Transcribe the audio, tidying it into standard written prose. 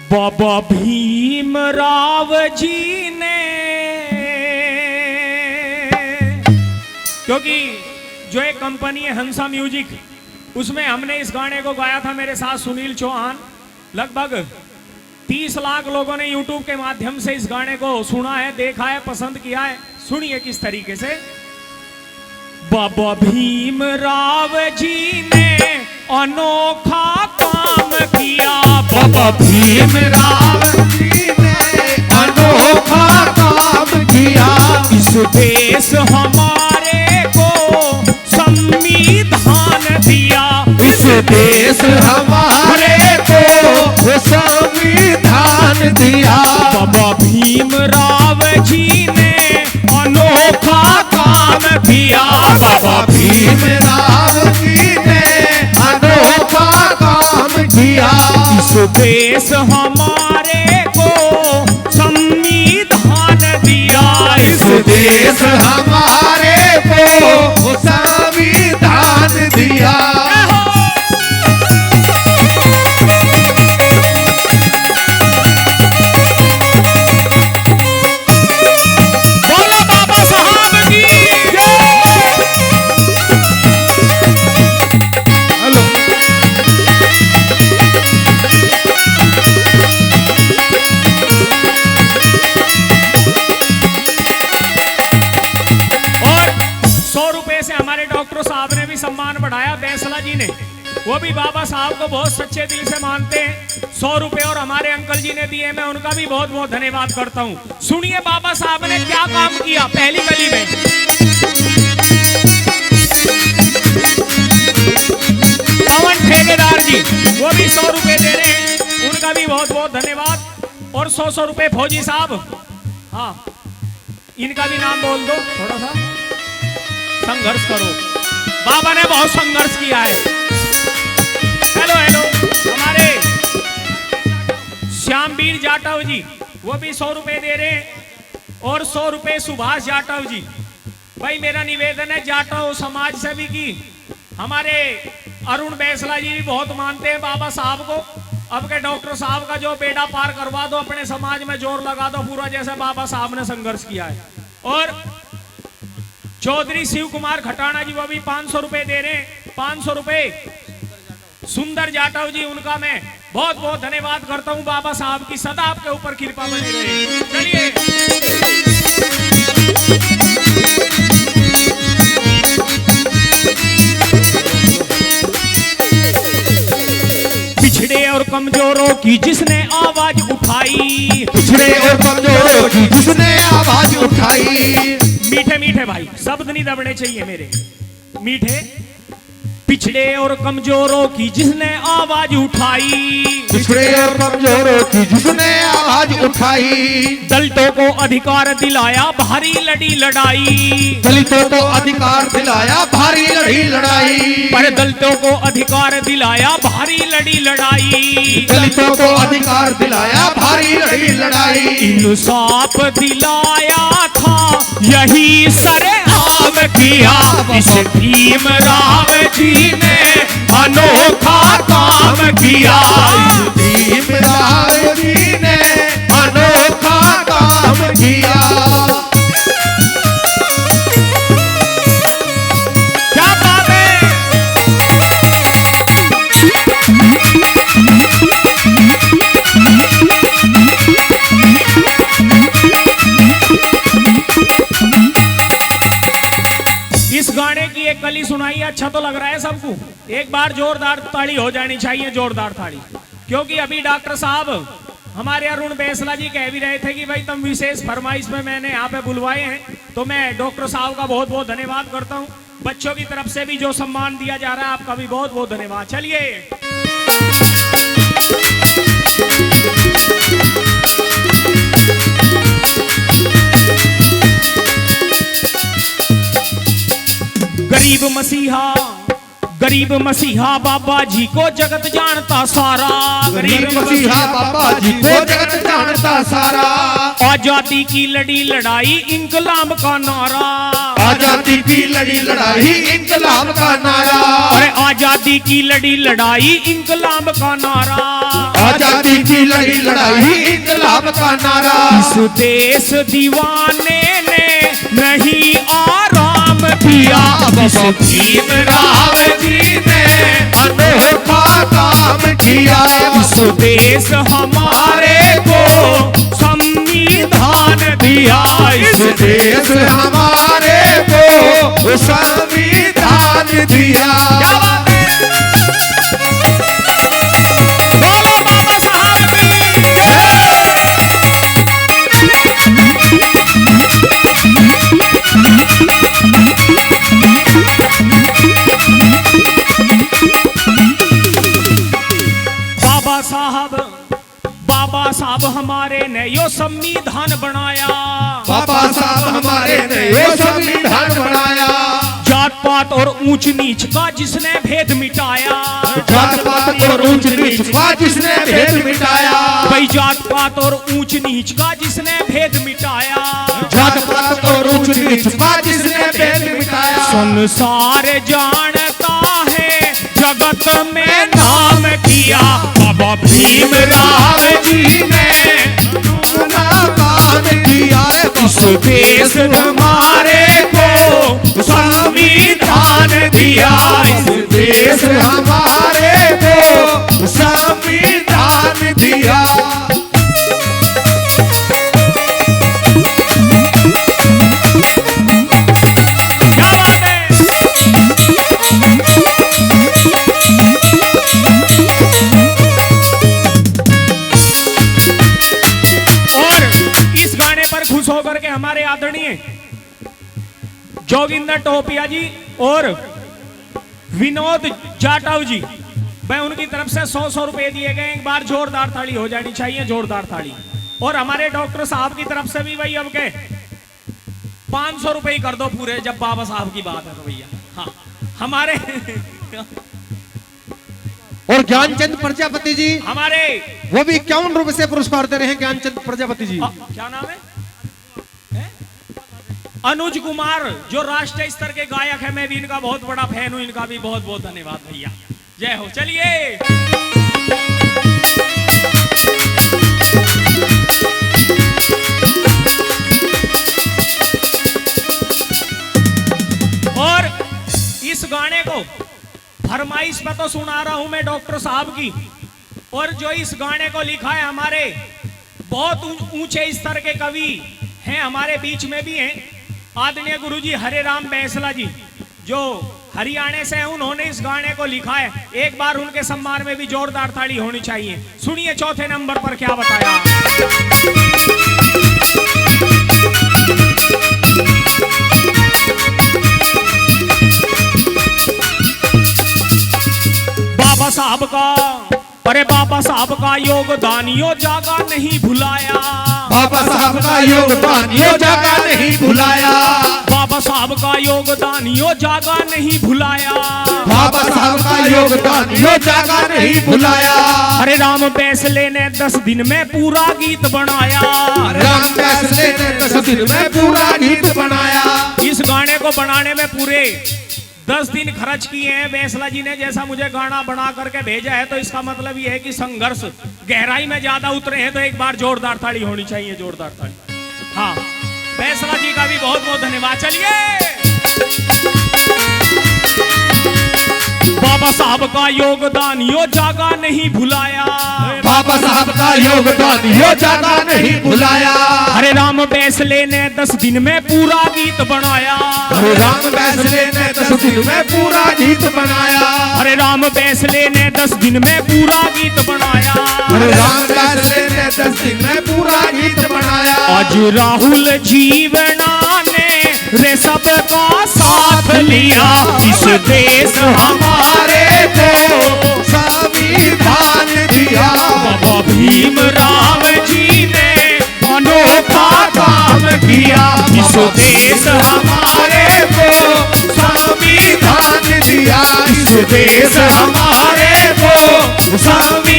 बाबा भीमराव जी ने, क्योंकि जो एक कंपनी है हंसा म्यूजिक, उसमें हमने इस गाने को गाया था मेरे साथ सुनील चौहान। लगभग 30 लाख लोगों ने YouTube के माध्यम से इस गाने को सुना है, देखा है, पसंद किया है। सुनिए किस तरीके से। बाबा भीमराव जी ने अनोखा काम किया, बाबा भीमराव जी ने अनोखा काम किया। इस देश हमारे को संविधान दिया, इस देश हमारे को संविधान दिया। बाबा भीमराव जी ने अनोखा काम किया, बाबा भीमराव जी ने अनोखा काम किया। इस देश हमारे को संविधान दिया, इस देश हमारे को संविधान दिया। बोलो बाबा साहब की हेलो, और 100 रुपए से हमारे डॉक्टर साहब ने भी सम्मान बढ़ाया, बैसला जी ने। वो भी बाबा साहब को बहुत सच्चे दिल से मानते हैं। 100 रुपए और हमारे अंकल जी ने दिए, मैं उनका भी बहुत बहुत धन्यवाद करता हूँ। सुनिए बाबा साहब ने क्या काम किया पहली गली में। पवन ठेकेदार जी वो भी 100 रुपए दे रहे हैं, उनका भी बहुत बहुत धन्यवाद। और 100 रुपए फौजी साहब, हाँ इनका भी नाम बोल दो थोड़ा सा। संघर्ष करो, बाबा ने बहुत संघर्ष किया है। हेलो हेलो, हमारे श्यामवीर जाटव जी वो भी 100 रुपए दे रहे हैं। और 100 रुपए सुभाष जाटव जी। भाई मेरा निवेदन है, जाटव समाज सेवी की हमारे अरुण बैसला जी भी बहुत मानते हैं बाबा साहब को। अब के डॉक्टर साहब का जो बेड़ा पार करवा दो, अपने समाज में जोर लगा दो पूरा, जैसे बाबा साहब ने संघर्ष किया है। और चौधरी शिव कुमार खटाना जी वो भी 500 रुपए दे रहे हैं। 500 रुपए सुंदर जाटव जी, उनका मैं बहुत बहुत धन्यवाद करता हूं। बाबा साहब की सदा आपके ऊपर कृपा बनी रहे। चलिए पिछड़े और कमजोरों की जिसने आवाज उठाई, पिछड़े और कमजोरों की जिसने आवाज उठाई। मीठे मीठे भाई शब्द नहीं दबने चाहिए मेरे, मीठे। पिछड़े और कमजोरों की जिसने आवाज उठाई, पिछड़े और कमजोरों की जिसने आवाज उठाई। दलितों को अधिकार दिलाया, भारी लड़ी लड़ाई। दलितों को अधिकार दिलाया, भारी लड़ी लड़ाई। पर दलितों को अधिकार दिलाया, भारी लड़ी लड़ाई। दलितों को अधिकार दिलाया, भारी लड़ी लड़ाई। इंसाफ दिलाया था, यही सरेआम किया। इस भीमराव जी ने अनोखा काम किया। भीमराव जी ने अनोखा काम किया। क्या बात है। इस गाने की एक कली सुनाई, अच्छा तो लग रहा है सबको। एक बार जोरदार ताली हो जानी चाहिए, जोरदार ताली। क्योंकि अभी डॉक्टर साहब हमारे अरुण बैसला जी कह भी रहे थे कि भाई तुम विशेष फरमाइश में मैंने यहाँ पे बुलवाए हैं, तो मैं डॉक्टर साहब का बहुत बहुत धन्यवाद करता हूँ। बच्चों की तरफ से भी जो सम्मान दिया जा रहा है, आपका भी बहुत बहुत धन्यवाद। चलिए गरीब मसीहा गरीब मसीहा बाबा जी को जगत जानता सारा, गरीब मसीहा बाबा जी को जगत जानता सारा। आजादी की लड़ी लड़ाई इंकलाब का नारा, आजादी की लड़ी लड़ाई इंकलाब का नारा। अरे आजादी की लड़ी लड़ाई इंकलाब का नारा, आजादी की लड़ी लड़ाई इंकलाब का नारा। इस देश दीवाने ने नहीं आराम दिया, इस भीमराव जी ने अनोखा काम किया। इस देश हमारे को संविधान दिया, इस देश हमारे को संविधान दिया। क्या बात है? बोलो बाबा साहब की जय। बाबा साहब हमारे ने यो संविधान बनाया, बाबा साहब हमारे ने यो संविधान बनाया। जात पात और ऊंच नीच का जिसने भेद मिटाया, जात पात और ऊंच नीच का जिसने भेद मिटाया। भाई जात पात और ऊंच नीच का जिसने भेद मिटाया, जात पात और ऊंच नीच का जिसने भेद मिटाया। संसार जानता है जगत में नाम किया, बाबा भीमराव जी ने काम किया। इस देश हमारे को संविधान दिया, इस देश हमारे को संविधान दिया। क्या बात है? और इस गाने पर खुश होकर के हमारे आदरणीय जोगिंदर टोपिया जी और विनोद जाटव जी, मैं उनकी तरफ से 100 रुपए दिए गए। एक बार जोरदार ताली हो जानी चाहिए, जोरदार ताली। और हमारे डॉक्टर साहब की तरफ से भी भाई अब के 500 रुपए कर दो पूरे, जब बाबा साहब की बात है तो भैया। हाँ हमारे और ज्ञानचंद प्रजापति जी हमारे वो भी 51 रुपए से पुरस्कार दे रहे हैं। ज्ञानचंद प्रजापति जी क्या नाम है? अनुज कुमार, जो राष्ट्रीय स्तर के गायक है। मैं भी इनका बहुत बड़ा फैन हूं, इनका भी बहुत बहुत धन्यवाद भैया। जय हो। चलिए और इस गाने को फरमाइश पे तो सुना रहा हूं मैं डॉक्टर साहब की, और जो इस गाने को लिखा है हमारे बहुत ऊंचे स्तर के कवि हैं, हमारे बीच में भी हैं, आदरणीय गुरुजी हरे राम बैंसला जी, जो हरियाणा से हैं। उन्होंने इस गाने को लिखा है। एक बार उनके सम्मान में भी जोरदार ताली होनी चाहिए। सुनिए चौथे नंबर पर क्या बताया। बाबा साहब का, अरे बाबा साहब का योगदान यो जागा नहीं भुलाया, बाबा साहब का योगदान यो जागा नहीं भुलाया। बाबा साहब का योगदान यो जागा नहीं भुलाया, बाबा साहब का योगदान यो जागा नहीं भुलाया। अरे राम बैंसले ने 10 दिन में पूरा गीत बनाया, राम बैंसले ने 10 दिन में पूरा गीत बनाया। इस गाने को बनाने में पूरे 10 दिन खर्च किए हैं बैंसला जी ने। जैसा मुझे गाना बना करके भेजा है, तो इसका मतलब ये है कि संघर्ष गहराई में ज्यादा उतरे हैं। तो एक बार जोरदार ताली होनी चाहिए, जोरदार ताली। हाँ बैंसला जी का भी बहुत बहुत धन्यवाद। चलिए बाबा साहब का योगदान यो जागा नहीं भुलाया, बाबा साहब का योगदान यो जागा नहीं भुलाया। अरे राम बैंसले ने 10 दिन में पूरा गीत बनाया, अरे राम बैंसले ने 10 दिन में पूरा गीत बनाया। अरे राम बैंसले ने 10 दिन में पूरा गीत बनाया, अरे राम बैंसले ने 10 दिन में पूरा गीत बनाया। आज राहुल जीवना ने रे सबका साथ लिया, इस देश हमारे को संविधान दिया। बाबा भीमराव जी ने अनोखा काम किया, इस देश हमारे को संविधान दिया। इस देश हमारे को संविधान